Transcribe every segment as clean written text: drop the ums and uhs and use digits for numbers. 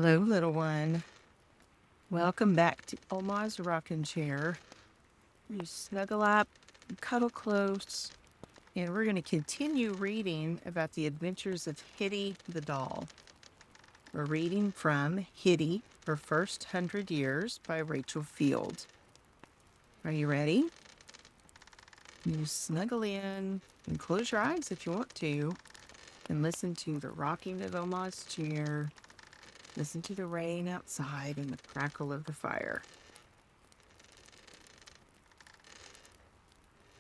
Hello, little one. Welcome back to Oma's rocking chair. You snuggle up, cuddle close, and we're going to continue reading about the adventures of Hitty the doll. We're reading from Hitty, Her First 100 Years by Rachel Field. Are you ready? You snuggle in and close your eyes if you want to, and listen to the rocking of Oma's chair. Listen to the rain outside and the crackle of the fire.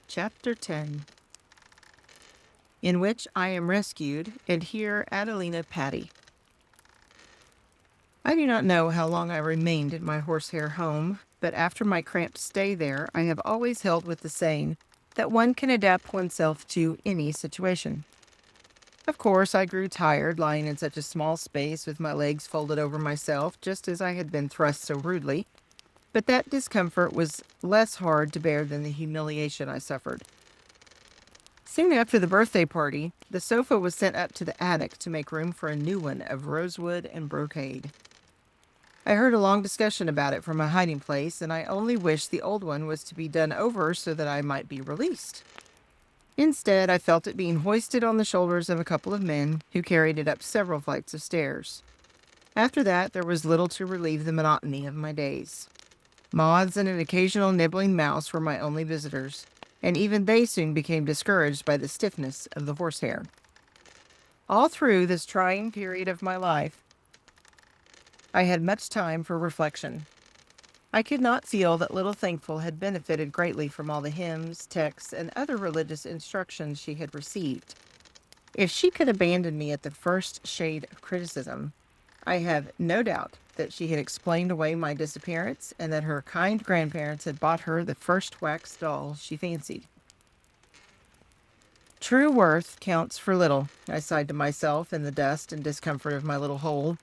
Chapter 10, in which I am rescued and hear Adelina Patti. I do not know how long I remained in my horsehair home, but after my cramped stay there, I have always held with the saying that one can adapt oneself to any situation. Of course, I grew tired lying in such a small space with my legs folded over myself, just as I had been thrust so rudely, but that discomfort was less hard to bear than the humiliation I suffered. Soon after the birthday party, the sofa was sent up to the attic to make room for a new one of rosewood and brocade. I heard a long discussion about it from my hiding place, and I only wished the old one was to be done over so that I might be released. Instead, I felt it being hoisted on the shoulders of a couple of men who carried it up several flights of stairs. After that, there was little to relieve the monotony of my days. Moths and an occasional nibbling mouse were my only visitors, and even they soon became discouraged by the stiffness of the horsehair. All through this trying period of my life, I had much time for reflection. I could not feel that little Thankful had benefited greatly from all the hymns, texts, and other religious instructions she had received. If she could abandon me at the first shade of criticism, I have no doubt that she had explained away my disappearance and that her kind grandparents had bought her the first wax doll she fancied. True worth counts for little, I sighed to myself in the dust and discomfort of my little hole.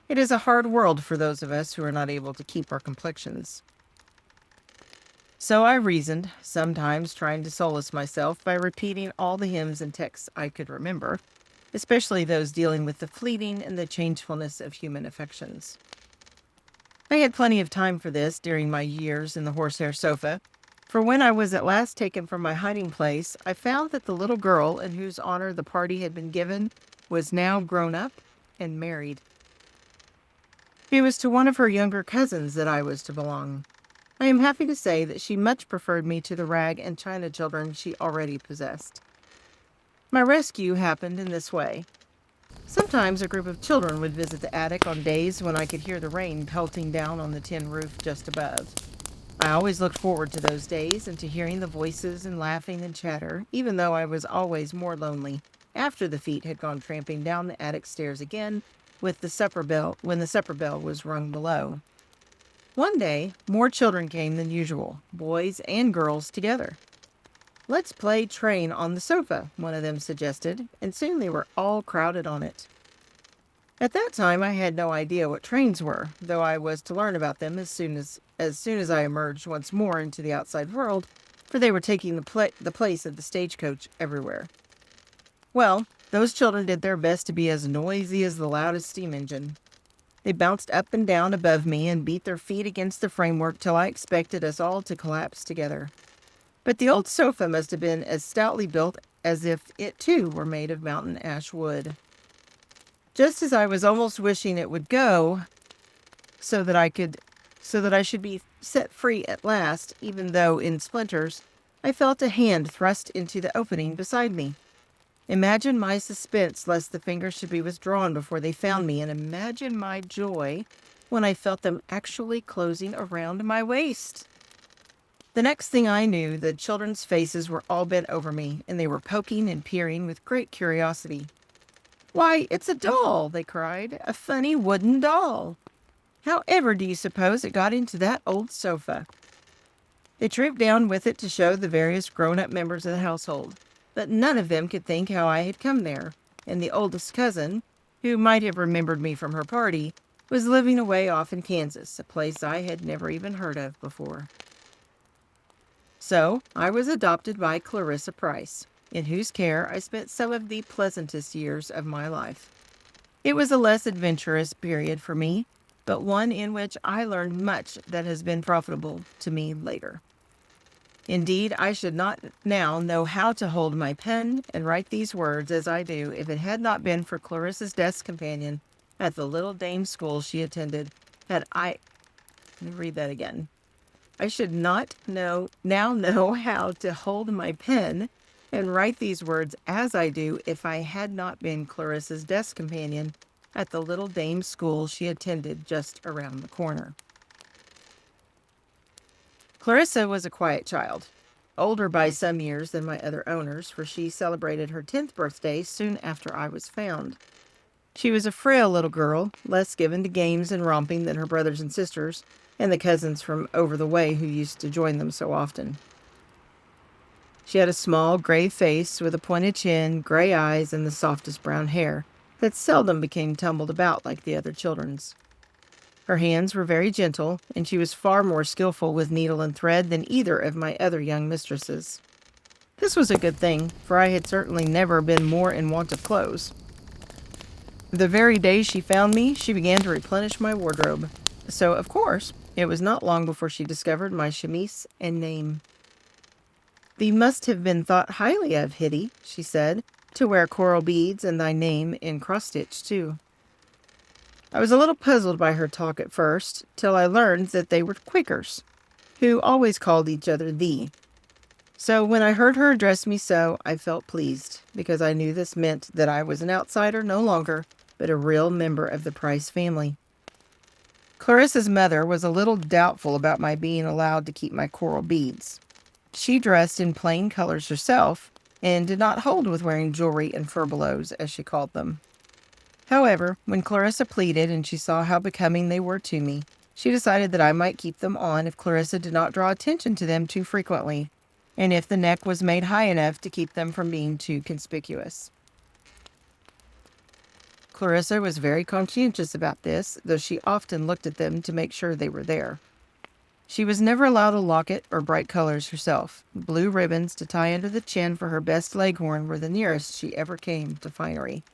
It is a hard world for those of us who are not able to keep our complexions. So I reasoned, sometimes trying to solace myself by repeating all the hymns and texts I could remember, especially those dealing with the fleeting and the changefulness of human affections. I had plenty of time for this during my years in the horsehair sofa, for when I was at last taken from my hiding place, I found that the little girl in whose honor the party had been given was now grown up and married. It was to one of her younger cousins that I was to belong. I am happy to say that she much preferred me to the rag and china children she already possessed. My rescue happened in this way. Sometimes a group of children would visit the attic on days when I could hear the rain pelting down on the tin roof just above. I always looked forward to those days and to hearing the voices and laughing and chatter, even though I was always more lonely after the feet had gone tramping down the attic stairs again with the supper bell when the supper bell was rung below. One day, more children came than usual, boys and girls together. "Let's play train on the sofa," one of them suggested, and soon they were all crowded on it. At that time, I had no idea what trains were, though I was to learn about them as soon as I emerged once more into the outside world, for they were taking the place of the stagecoach everywhere. Well, those children did their best to be as noisy as the loudest steam engine. They bounced up and down above me and beat their feet against the framework till I expected us all to collapse together. But the old sofa must have been as stoutly built as if it too were made of mountain ash wood. Just as I was almost wishing it would go, so that I should be set free at last, even though in splinters, I felt a hand thrust into the opening beside me. Imagine my suspense lest the fingers should be withdrawn before they found me, and imagine my joy when I felt them actually closing around my waist. The next thing I knew, the children's faces were all bent over me, and they were poking and peering with great curiosity. "Why, it's a doll!" they cried. "A funny wooden doll! How ever do you suppose it got into that old sofa?" They trooped down with it to show the various grown-up members of the household, but none of them could think how I had come there, and the oldest cousin, who might have remembered me from her party, was living away off in Kansas, a place I had never even heard of before. So I was adopted by Clarissa Price, in whose care I spent some of the pleasantest years of my life. It was a less adventurous period for me, but one in which I learned much that has been profitable to me later. Indeed, I should not now know how to hold my pen and write these words as I do if it had not been for Clarissa's desk companion at the little dame school she attended. Let me read that again. I should not now know how to hold my pen and write these words as I do if I had not been Clarissa's desk companion at the little dame school she attended just around the corner. Clarissa was a quiet child, older by some years than my other owners, for she celebrated her 10th birthday soon after I was found. She was a frail little girl, less given to games and romping than her brothers and sisters, and the cousins from over the way who used to join them so often. She had a small, grave face with a pointed chin, gray eyes, and the softest brown hair that seldom became tumbled about like the other children's. Her hands were very gentle, and she was far more skillful with needle and thread than either of my other young mistresses. This was a good thing, for I had certainly never been more in want of clothes. The very day she found me, she began to replenish my wardrobe. So, of course, it was not long before she discovered my chemise and name. "Thee must have been thought highly of, Hitty," she said, "to wear coral beads and thy name in cross-stitch, too." I was a little puzzled by her talk at first, till I learned that they were Quakers, who always called each other thee. So when I heard her address me so, I felt pleased, because I knew this meant that I was an outsider no longer, but a real member of the Price family. Clarissa's mother was a little doubtful about my being allowed to keep my coral beads. She dressed in plain colors herself, and did not hold with wearing jewelry and furbelows, as she called them. However, when Clarissa pleaded and she saw how becoming they were to me, she decided that I might keep them on if Clarissa did not draw attention to them too frequently, and if the neck was made high enough to keep them from being too conspicuous. Clarissa was very conscientious about this, though she often looked at them to make sure they were there. She was never allowed a locket or bright colors herself. Blue ribbons to tie under the chin for her best leghorn were the nearest she ever came to finery.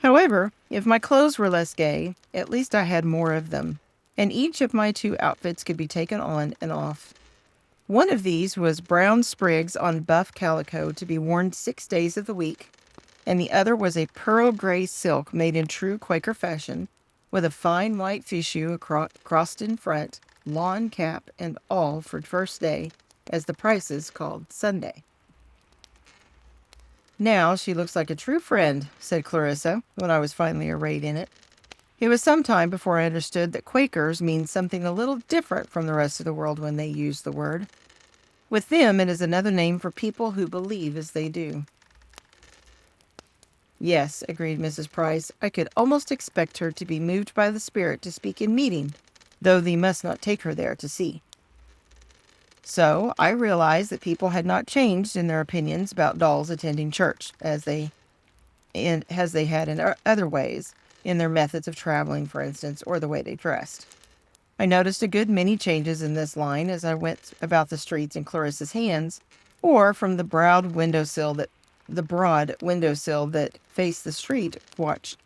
However, if my clothes were less gay, at least I had more of them, and each of my 2 outfits could be taken on and off. One of these was brown sprigs on buff calico to be worn 6 days of the week, and the other was a pearl gray silk made in true Quaker fashion, with a fine white fichu crossed in front, lawn cap, and all for first day, as the Prices called Sunday. "Now she looks like a true friend," said Clarissa, when I was finally arrayed in it. It was some time before I understood that Quakers mean something a little different from the rest of the world when they use the word. With them, it is another name for people who believe as they do. "Yes," agreed Mrs. Price, "I could almost expect her to be moved by the Spirit to speak in meeting, though thee must not take her there to see." So I realized that people had not changed in their opinions about dolls attending church, as they had in other ways, in their methods of traveling, for instance, or the way they dressed. I noticed a good many changes in this line as I went about the streets in Clarissa's hands, or from the broad windowsill that faced the street watched,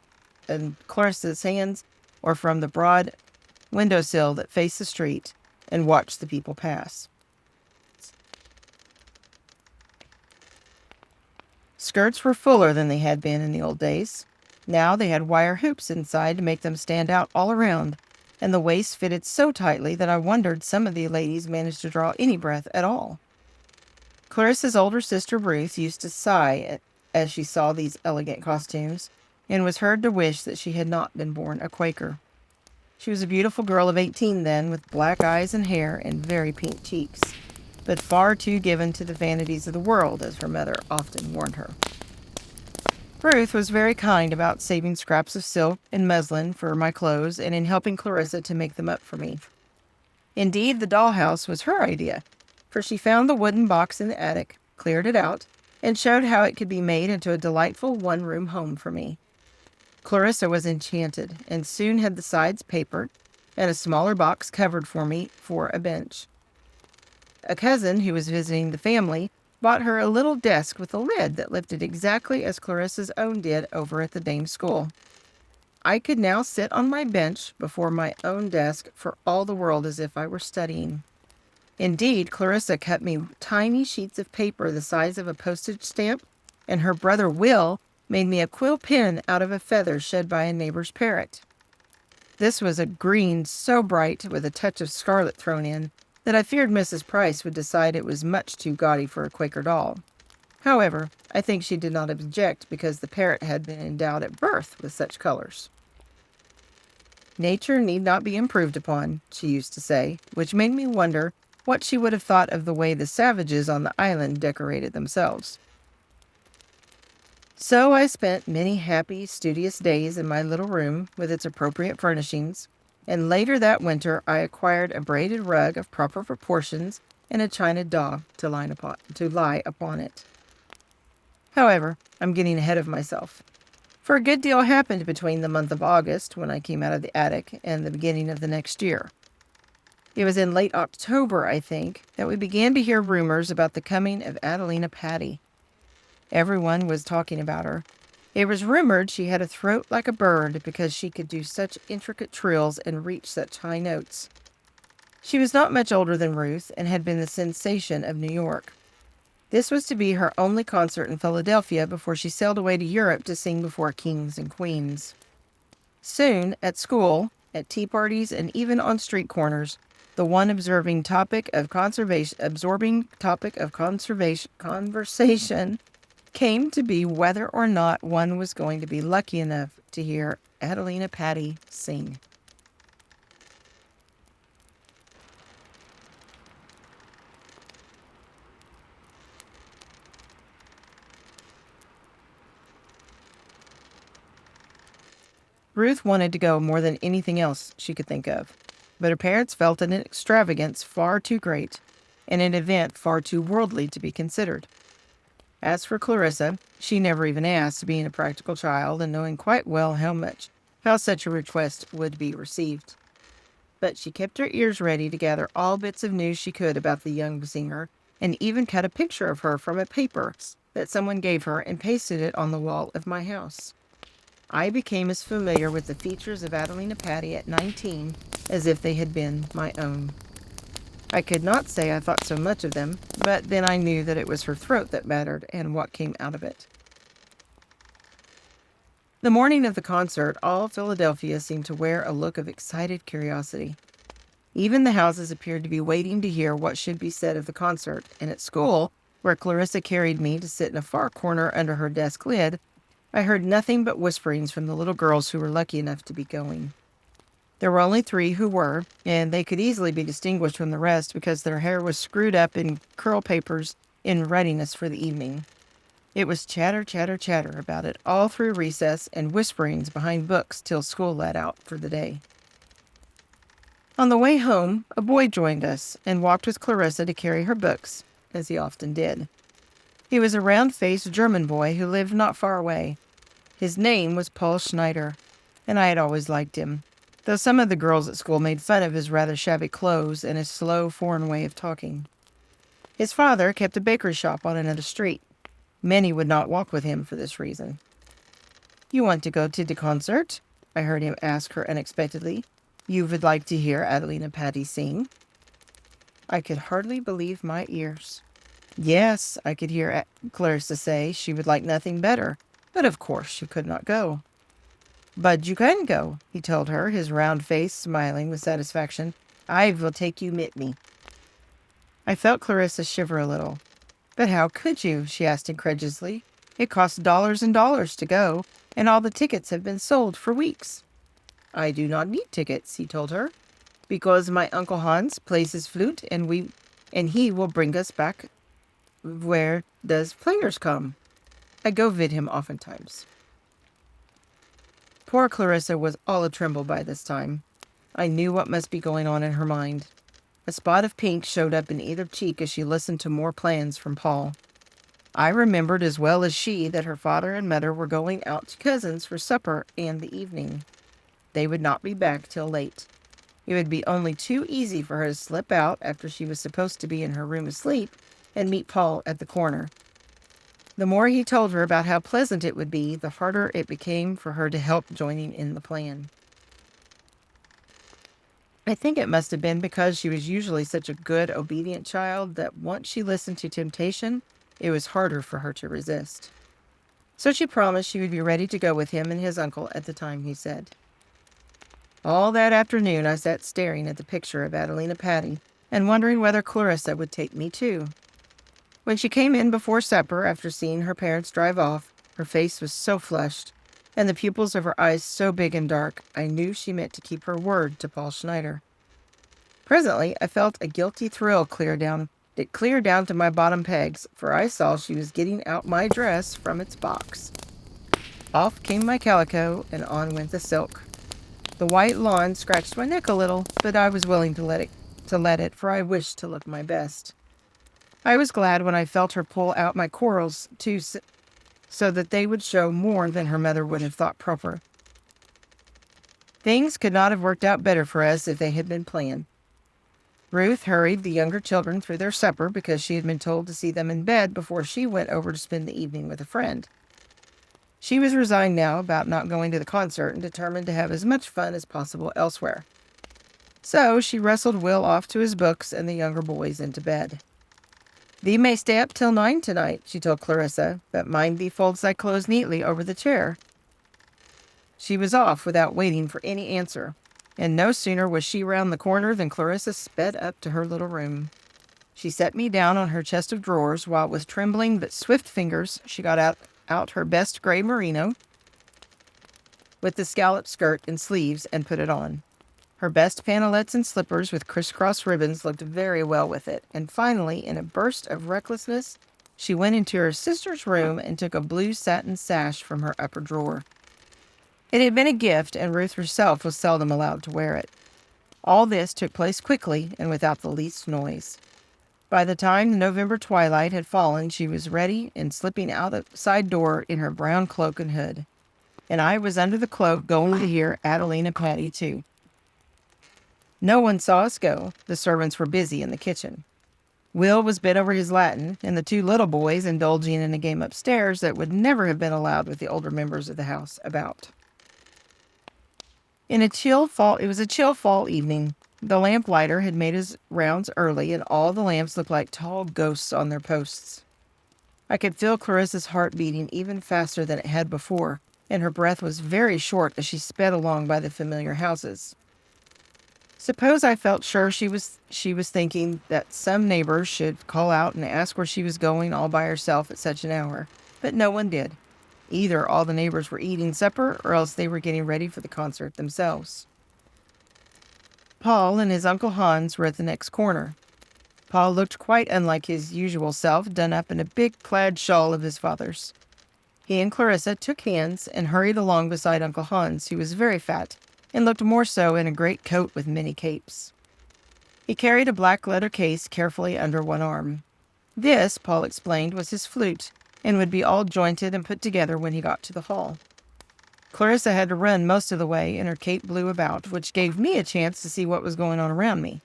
and Clarissa's hands, or from the broad windowsill that faced the street and watched the people pass. Skirts were fuller than they had been in the old days. Now they had wire hoops inside to make them stand out all around, and the waist fitted so tightly that I wondered some of the ladies managed to draw any breath at all. Clarissa's older sister Ruth used to sigh as she saw these elegant costumes, and was heard to wish that she had not been born a Quaker. She was a beautiful girl of 18 then, with black eyes and hair and very pink cheeks, but far too given to the vanities of the world, as her mother often warned her. Ruth was very kind about saving scraps of silk and muslin for my clothes, and in helping Clarissa to make them up for me. Indeed, the dollhouse was her idea, for she found the wooden box in the attic, cleared it out, and showed how it could be made into a delightful one-room home for me. Clarissa was enchanted, and soon had the sides papered, and a smaller box covered for me for a bench. A cousin who was visiting the family bought her a little desk with a lid that lifted exactly as Clarissa's own did over at the dame school. I could now sit on my bench before my own desk for all the world as if I were studying. Indeed, Clarissa cut me tiny sheets of paper the size of a postage stamp, and her brother Will made me a quill pen out of a feather shed by a neighbor's parrot. This was a green so bright, with a touch of scarlet thrown in, that I feared Mrs. Price would decide it was much too gaudy for a Quaker doll. However, I think she did not object because the parrot had been endowed at birth with such colors. Nature need not be improved upon, she used to say, which made me wonder what she would have thought of the way the savages on the island decorated themselves. So I spent many happy, studious days in my little room with its appropriate furnishings, and later that winter I acquired a braided rug of proper proportions and a china dog to lie upon it. However, I'm getting ahead of myself. For a good deal happened between the month of August, when I came out of the attic, and the beginning of the next year. It was in late October, I think, that we began to hear rumors about the coming of Adelina Patti. Everyone was talking about her. It was rumored she had a throat like a bird because she could do such intricate trills and reach such high notes. She was not much older than Ruth and had been the sensation of New York. This was to be her only concert in Philadelphia before she sailed away to Europe to sing before kings and queens. Soon, at school, at tea parties, and even on street corners, the one absorbing topic of conversation came to be whether or not one was going to be lucky enough to hear Adelina Patti sing. Ruth wanted to go more than anything else she could think of, but her parents felt it an extravagance far too great, and an event far too worldly to be considered. As for Clarissa, she never even asked, being a practical child and knowing quite well how such a request would be received. But she kept her ears ready to gather all bits of news she could about the young singer, and even cut a picture of her from a paper that someone gave her and pasted it on the wall of my house. I became as familiar with the features of Adelina Patti at 19 as if they had been my own. I could not say I thought so much of them, but then I knew that it was her throat that mattered and what came out of it. The morning of the concert, all Philadelphia seemed to wear a look of excited curiosity. Even the houses appeared to be waiting to hear what should be said of the concert, and at school, where Clarissa carried me to sit in a far corner under her desk lid, I heard nothing but whisperings from the little girls who were lucky enough to be going. There were only 3 who were, and they could easily be distinguished from the rest because their hair was screwed up in curl papers in readiness for the evening. It was chatter, chatter, chatter about it all through recess, and whisperings behind books till school let out for the day. On the way home, a boy joined us and walked with Clarissa to carry her books, as he often did. He was a round-faced German boy who lived not far away. His name was Paul Schneider, and I had always liked him, though some of the girls at school made fun of his rather shabby clothes and his slow, foreign way of talking. His father kept a bakery shop on another street. Many would not walk with him for this reason. "You want to go to the concert?" I heard him ask her unexpectedly. "You would like to hear Adelina Patti sing?" I could hardly believe my ears. Yes, I could hear Clarissa say she would like nothing better, but of course she could not go. "But you can go," he told her, his round face smiling with satisfaction. "I will take you mit me." I felt Clarissa shiver a little. "But how could you?" she asked incredulously. "It costs dollars and dollars to go, and all the tickets have been sold for weeks." "I do not need tickets," he told her, "because my Uncle Hans plays his flute, and he will bring us back. Where does players come? I go vid him oftentimes." Poor Clarissa was all a tremble by this time. I knew what must be going on in her mind. A spot of pink showed up in either cheek as she listened to more plans from Paul. I remembered as well as she that her father and mother were going out to cousins for supper and the evening. They would not be back till late. It would be only too easy for her to slip out after she was supposed to be in her room asleep, and meet Paul at the corner. The more he told her about how pleasant it would be, the harder it became for her to help joining in the plan. I think it must have been because she was usually such a good, obedient child that once she listened to temptation, it was harder for her to resist. So she promised she would be ready to go with him and his uncle at the time he said. All that afternoon I sat staring at the picture of Adelina Patti and wondering whether Clarissa would take me too. When she came in before supper after seeing her parents drive off, her face was so flushed, and the pupils of her eyes so big and dark, I knew she meant to keep her word to Paul Schneider. Presently, I felt a guilty thrill clear down to my bottom pegs, for I saw she was getting out my dress from its box. Off came my calico, and on went the silk. The white lawn scratched my neck a little, but I was willing to let it, for I wished to look my best. I was glad when I felt her pull out my corals, too, so that they would show more than her mother would have thought proper. Things could not have worked out better for us if they had been planned. Ruth hurried the younger children through their supper because she had been told to see them in bed before she went over to spend the evening with a friend. She was resigned now about not going to the concert and determined to have as much fun as possible elsewhere. So she wrestled Will off to his books and the younger boys into bed. "Thee may stay up till 9 tonight," she told Clarissa, "but mind thee folds thy clothes neatly over the chair." She was off without waiting for any answer, and no sooner was she round the corner than Clarissa sped up to her little room. She set me down on her chest of drawers, while with trembling but swift fingers she got out her best gray merino with the scallop skirt and sleeves and put it on. Her best pantalettes and slippers with crisscross ribbons looked very well with it, and finally, in a burst of recklessness, she went into her sister's room and took a blue satin sash from her upper drawer. It had been a gift, and Ruth herself was seldom allowed to wear it. All this took place quickly and without the least noise. By the time the November twilight had fallen, she was ready and slipping out the side door in her brown cloak and hood. And I was under the cloak going to hear Adelina Patti too. No one saw us go. The servants were busy in the kitchen. Will was bent over his Latin, and the two little boys indulging in a game upstairs that would never have been allowed with the older members of the house about. It was a chill fall evening. The lamplighter had made his rounds early, and all the lamps looked like tall ghosts on their posts. I could feel Clarissa's heart beating even faster than it had before, and her breath was very short as she sped along by the familiar houses. Suppose I felt sure she was thinking that some neighbor should call out and ask where she was going all by herself at such an hour, but no one did. Either all the neighbors were eating supper, or else they were getting ready for the concert themselves. Paul and his Uncle Hans were at the next corner. Paul looked quite unlike his usual self, done up in a big plaid shawl of his father's. He and Clarissa took hands and hurried along beside Uncle Hans, who was very fat, and looked more so in a great coat with many capes. He carried a black leather case carefully under one arm. This, Paul explained, was his flute, and would be all jointed and put together when he got to the hall. Clarissa had to run most of the way, and her cape blew about, which gave me a chance to see what was going on around me.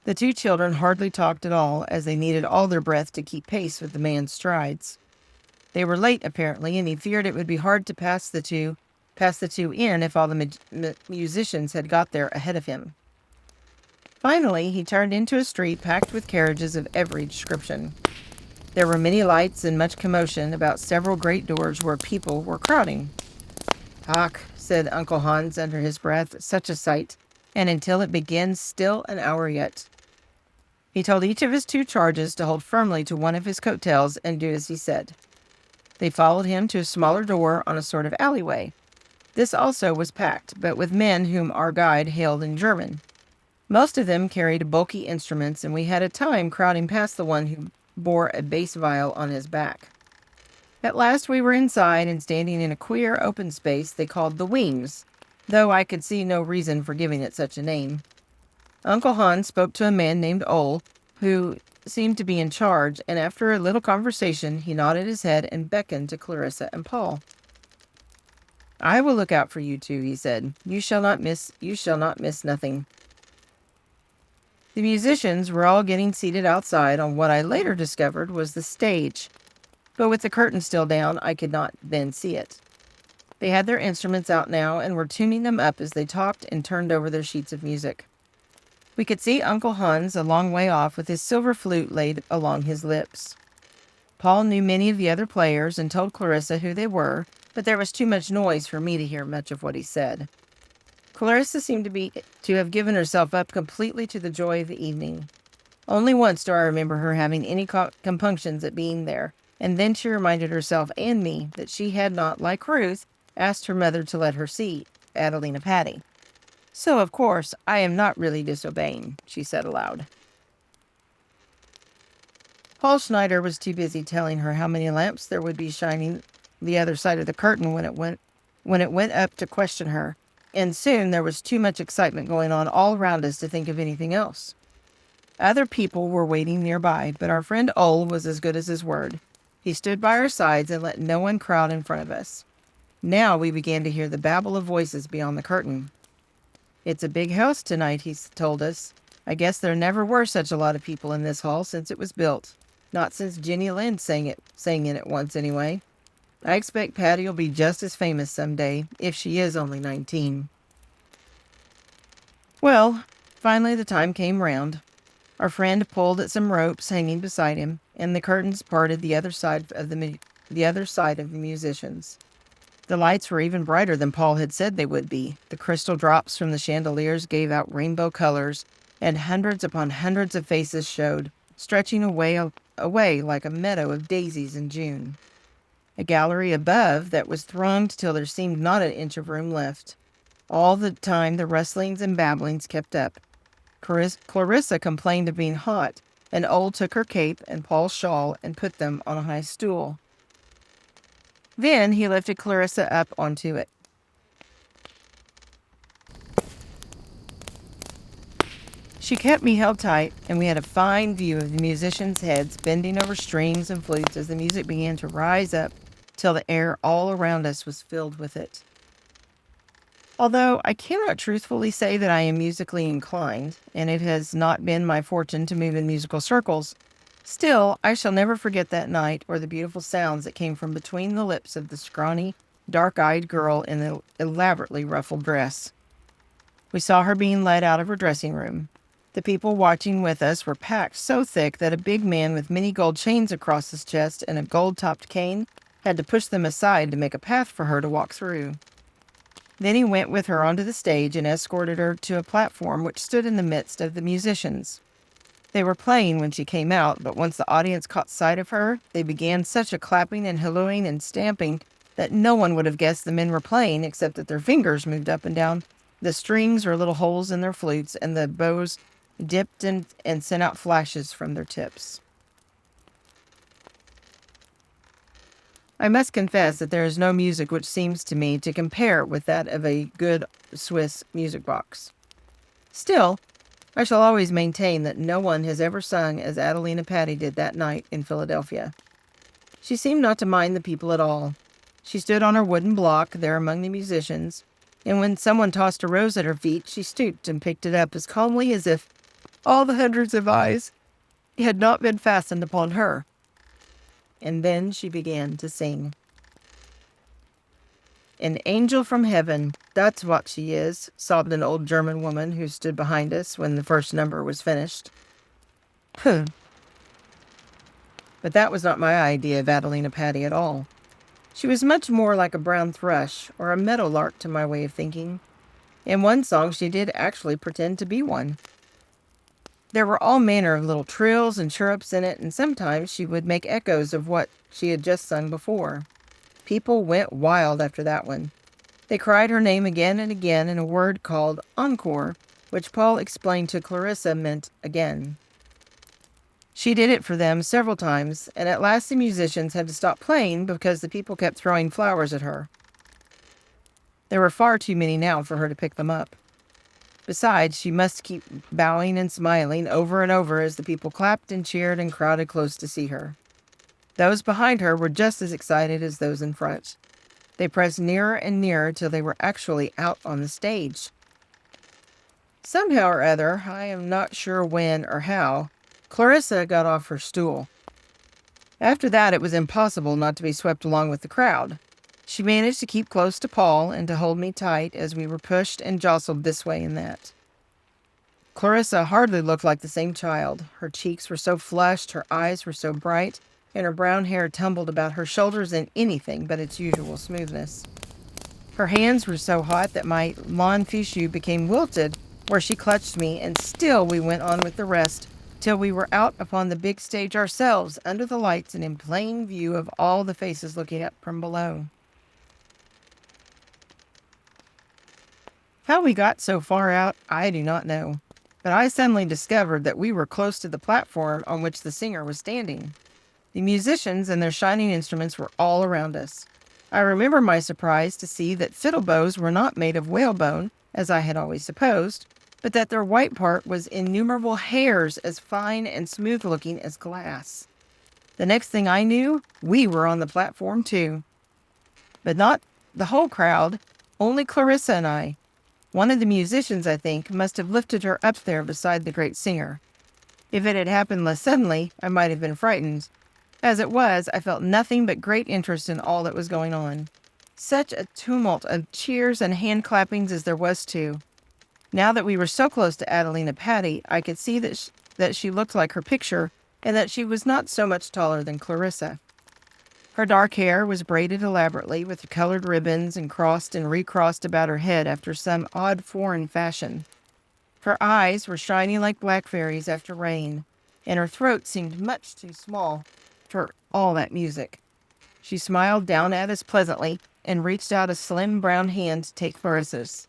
The two children hardly talked at all, as they needed all their breath to keep pace with the man's strides. They were late, apparently, and he feared it would be hard to pass the two in if all the musicians had got there ahead of him. Finally, he turned into a street packed with carriages of every description. There were many lights and much commotion about several great doors where people were crowding. "Ach," said Uncle Hans under his breath, "such a sight, and until it begins, still an hour yet." He told each of his two charges to hold firmly to one of his coattails and do as he said. They followed him to a smaller door on a sort of alleyway. This also was packed, but with men whom our guide hailed in German. Most of them carried bulky instruments, and we had a time crowding past the one who bore a bass viol on his back. At last we were inside and standing in a queer open space they called the Wings, though I could see no reason for giving it such a name. Uncle Hans spoke to a man named Ole, who seemed to be in charge, and after a little conversation he nodded his head and beckoned to Clarissa and Paul. "I will look out for you two," he said. You shall not miss nothing." The musicians were all getting seated outside on what I later discovered was the stage, but with the curtain still down, I could not then see it. They had their instruments out now and were tuning them up as they talked and turned over their sheets of music. We could see Uncle Hans a long way off with his silver flute laid along his lips. Paul knew many of the other players and told Clarissa who they were, but there was too much noise for me to hear much of what he said. Clarissa seemed to have given herself up completely to the joy of the evening. Only once do I remember her having any compunctions at being there, and then she reminded herself and me that she had not, like Ruth, asked her mother to let her see Adelina Patti. So, of course, I am not really disobeying, she said aloud. Paul Schneider was too busy telling her how many lamps there would be shining the other side of the curtain when it went up to question her, and soon there was too much excitement going on all around us to think of anything else. Other people were waiting nearby, but our friend Ole was as good as his word. He stood by our sides and let no one crowd in front of us. Now we began to hear the babble of voices beyond the curtain. "It's a big house tonight," he told us. "I guess there never were such a lot of people in this hall since it was built. Not since Jenny Lind sang in it once, anyway. I expect Patty will be just as famous someday, if she is only 19. Well, finally the time came round. Our friend pulled at some ropes hanging beside him, and the curtains parted the other side of the musicians. The lights were even brighter than Paul had said they would be. The crystal drops from the chandeliers gave out rainbow colors, and hundreds upon hundreds of faces showed, stretching away like a meadow of daisies in June. A gallery above that was thronged till there seemed not an inch of room left. All the time the rustlings and babblings kept up. Clarissa complained of being hot, and Ole took her cape and Paul's shawl and put them on a high stool. Then he lifted Clarissa up onto it. She kept me held tight, and we had a fine view of the musicians' heads bending over strings and flutes as the music began to rise up till the air all around us was filled with it. Although I cannot truthfully say that I am musically inclined, and it has not been my fortune to move in musical circles, still I shall never forget that night or the beautiful sounds that came from between the lips of the scrawny, dark-eyed girl in the elaborately ruffled dress. We saw her being led out of her dressing room. The people watching with us were packed so thick that a big man with many gold chains across his chest and a gold-topped cane had to push them aside to make a path for her to walk through. Then he went with her onto the stage and escorted her to a platform which stood in the midst of the musicians. They were playing when she came out, but once the audience caught sight of her, they began such a clapping and hallooing and stamping that no one would have guessed the men were playing except that their fingers moved up and down the strings or little holes in their flutes, and the bows dipped and sent out flashes from their tips. I must confess that there is no music which seems to me to compare with that of a good Swiss music box. Still, I shall always maintain that no one has ever sung as Adelina Patti did that night in Philadelphia. She seemed not to mind the people at all. She stood on her wooden block there among the musicians, and when someone tossed a rose at her feet, she stooped and picked it up as calmly as if all the hundreds of eyes had not been fastened upon her. And then she began to sing. "An angel from heaven, that's what she is," sobbed an old German woman who stood behind us when the first number was finished. But that was not my idea of Adelina Patti at all. She was much more like a brown thrush or a meadow lark to my way of thinking. In one song she did actually pretend to be one. There were all manner of little trills and chirrups in it, and sometimes she would make echoes of what she had just sung before. People went wild after that one. They cried her name again and again in a word called encore, which Paul explained to Clarissa meant again. She did it for them several times, and at last the musicians had to stop playing because the people kept throwing flowers at her. There were far too many now for her to pick them up. Besides, she must keep bowing and smiling over and over as the people clapped and cheered and crowded close to see her. Those behind her were just as excited as those in front. They pressed nearer and nearer till they were actually out on the stage. Somehow or other, I am not sure when or how, Clarissa got off her stool. After that, it was impossible not to be swept along with the crowd. She managed to keep close to Paul and to hold me tight as we were pushed and jostled this way and that. Clarissa hardly looked like the same child. Her cheeks were so flushed, her eyes were so bright, and her brown hair tumbled about her shoulders in anything but its usual smoothness. Her hands were so hot that my lawn fichu became wilted where she clutched me, and still we went on with the rest till we were out upon the big stage ourselves, under the lights and in plain view of all the faces looking up from below. How we got so far out, I do not know, but I suddenly discovered that we were close to the platform on which the singer was standing. The musicians and their shining instruments were all around us. I remember my surprise to see that fiddle bows were not made of whalebone, as I had always supposed, but that their white part was innumerable hairs as fine and smooth-looking as glass. The next thing I knew, we were on the platform too. But not the whole crowd, only Clarissa and I. One of the musicians, I think, must have lifted her up there beside the great singer. If it had happened less suddenly, I might have been frightened. As it was, I felt nothing but great interest in all that was going on. Such a tumult of cheers and hand clappings as there was too. Now that we were so close to Adelina Patti, I could see that she looked like her picture, and that she was not so much taller than Clarissa. Her dark hair was braided elaborately with colored ribbons and crossed and recrossed about her head after some odd foreign fashion. Her eyes were shining like blackberries after rain, and her throat seemed much too small for all that music. She smiled down at us pleasantly and reached out a slim brown hand to take Clarissa's.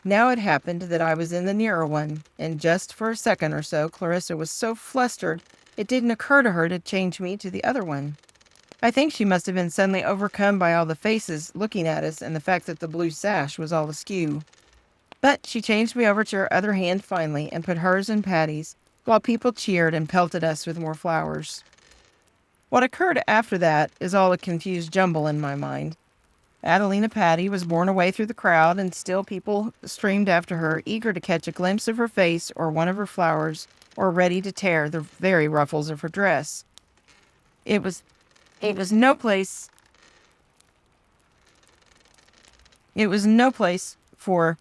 Now it happened that I was in the nearer one, and just for a second or so Clarissa was so flustered it didn't occur to her to change me to the other one. I think she must have been suddenly overcome by all the faces looking at us and the fact that the blue sash was all askew. But she changed me over to her other hand finally and put hers in Patti's, while people cheered and pelted us with more flowers. What occurred after that is all a confused jumble in my mind. Adelina Patti was borne away through the crowd, and still people streamed after her, eager to catch a glimpse of her face or one of her flowers, or ready to tear the very ruffles of her dress. It was no place for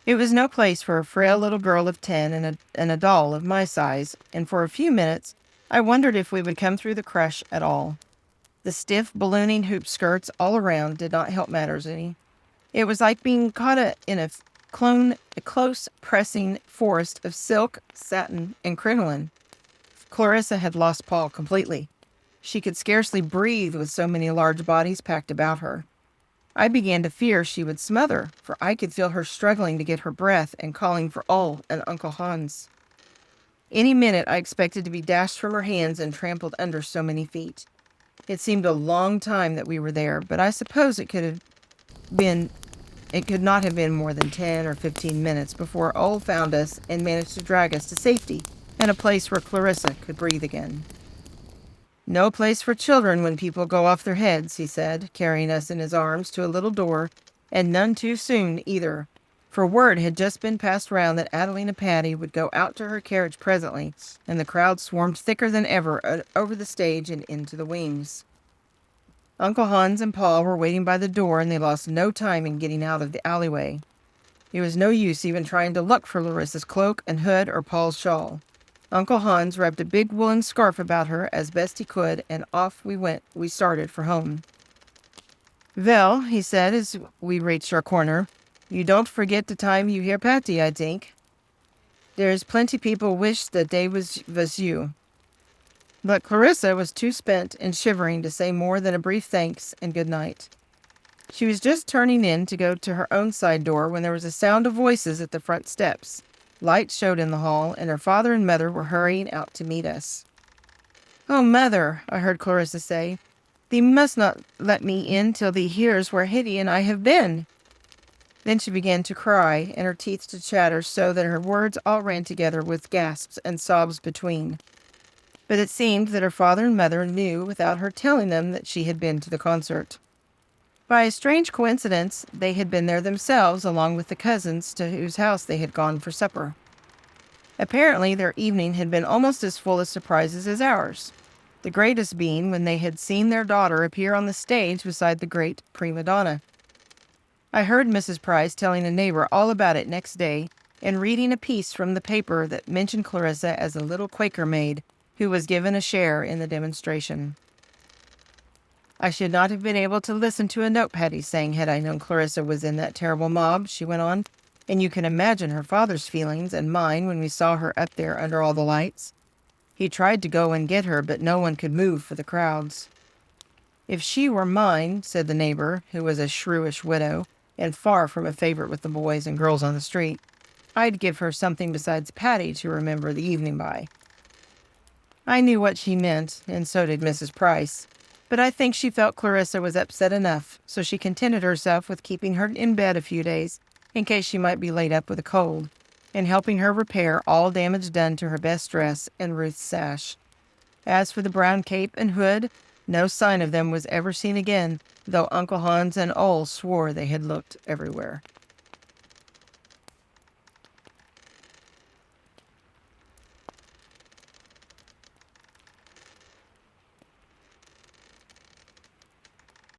It was no place for a frail little girl of 10 and a doll of my size, and for a few minutes I wondered if we would come through the crush at all. The stiff, ballooning hoop skirts all around did not help matters any. It was like being caught in a close pressing forest of silk, satin, and crinoline. Clarissa had lost Paul completely. She could scarcely breathe with so many large bodies packed about her. I began to fear she would smother, for I could feel her struggling to get her breath and calling for Ole and Uncle Hans. Any minute I expected to be dashed from her hands and trampled under so many feet. It seemed a long time that we were there, but I suppose it could not have been more than 10 or 15 minutes before Ole found us and managed to drag us to safety and a place where Clarissa could breathe again. "No place for children when people go off their heads," he said, carrying us in his arms to a little door, and none too soon either, for word had just been passed round that Adelina Patti would go out to her carriage presently, and the crowd swarmed thicker than ever over the stage and into the wings. Uncle Hans and Paul were waiting by the door, and they lost no time in getting out of the alleyway. It was no use even trying to look for Larissa's cloak and hood or Paul's shawl. Uncle Hans wrapped a big woolen scarf about her as best he could, and off we started for home. "Well," he said as we reached our corner, "you don't forget the time you hear Patti, I think. There's plenty people wish that they was you." But Clarissa was too spent and shivering to say more than a brief thanks and good night. She was just turning in to go to her own side door when there was a sound of voices at the front steps. Lights showed in the hall, and her father and mother were hurrying out to meet us. "Oh, Mother," I heard Clarissa say, "thee must not let me in till thee hears where Hitty and I have been." Then she began to cry, and her teeth to chatter so that her words all ran together with gasps and sobs between. but it seemed that her father and mother knew without her telling them that she had been to the concert. By a strange coincidence, they had been there themselves along with the cousins to whose house they had gone for supper. Apparently, their evening had been almost as full of surprises as ours, the greatest being when they had seen their daughter appear on the stage beside the great prima donna. I heard Mrs. Price telling a neighbor all about it next day and reading a piece from the paper that mentioned Clarissa as a little Quaker maid who was given a share in the demonstration. I should not have been able to listen to a note Patti sang had I known Clarissa was in that terrible mob, she went on, and you can imagine her father's feelings and mine when we saw her up there under all the lights. He tried to go and get her, but no one could move for the crowds. If she were mine, said the neighbor, who was a shrewish widow, and far from a favorite with the boys and girls on the street, I'd give her something besides Patti to remember the evening by. I knew what she meant, and so did Mrs. Price, but I think she felt Clarissa was upset enough, so she contented herself with keeping her in bed a few days, in case she might be laid up with a cold, and helping her repair all damage done to her best dress and Ruth's sash. As for the brown cape and hood, no sign of them was ever seen again, though Uncle Hans and Ole swore they had looked everywhere.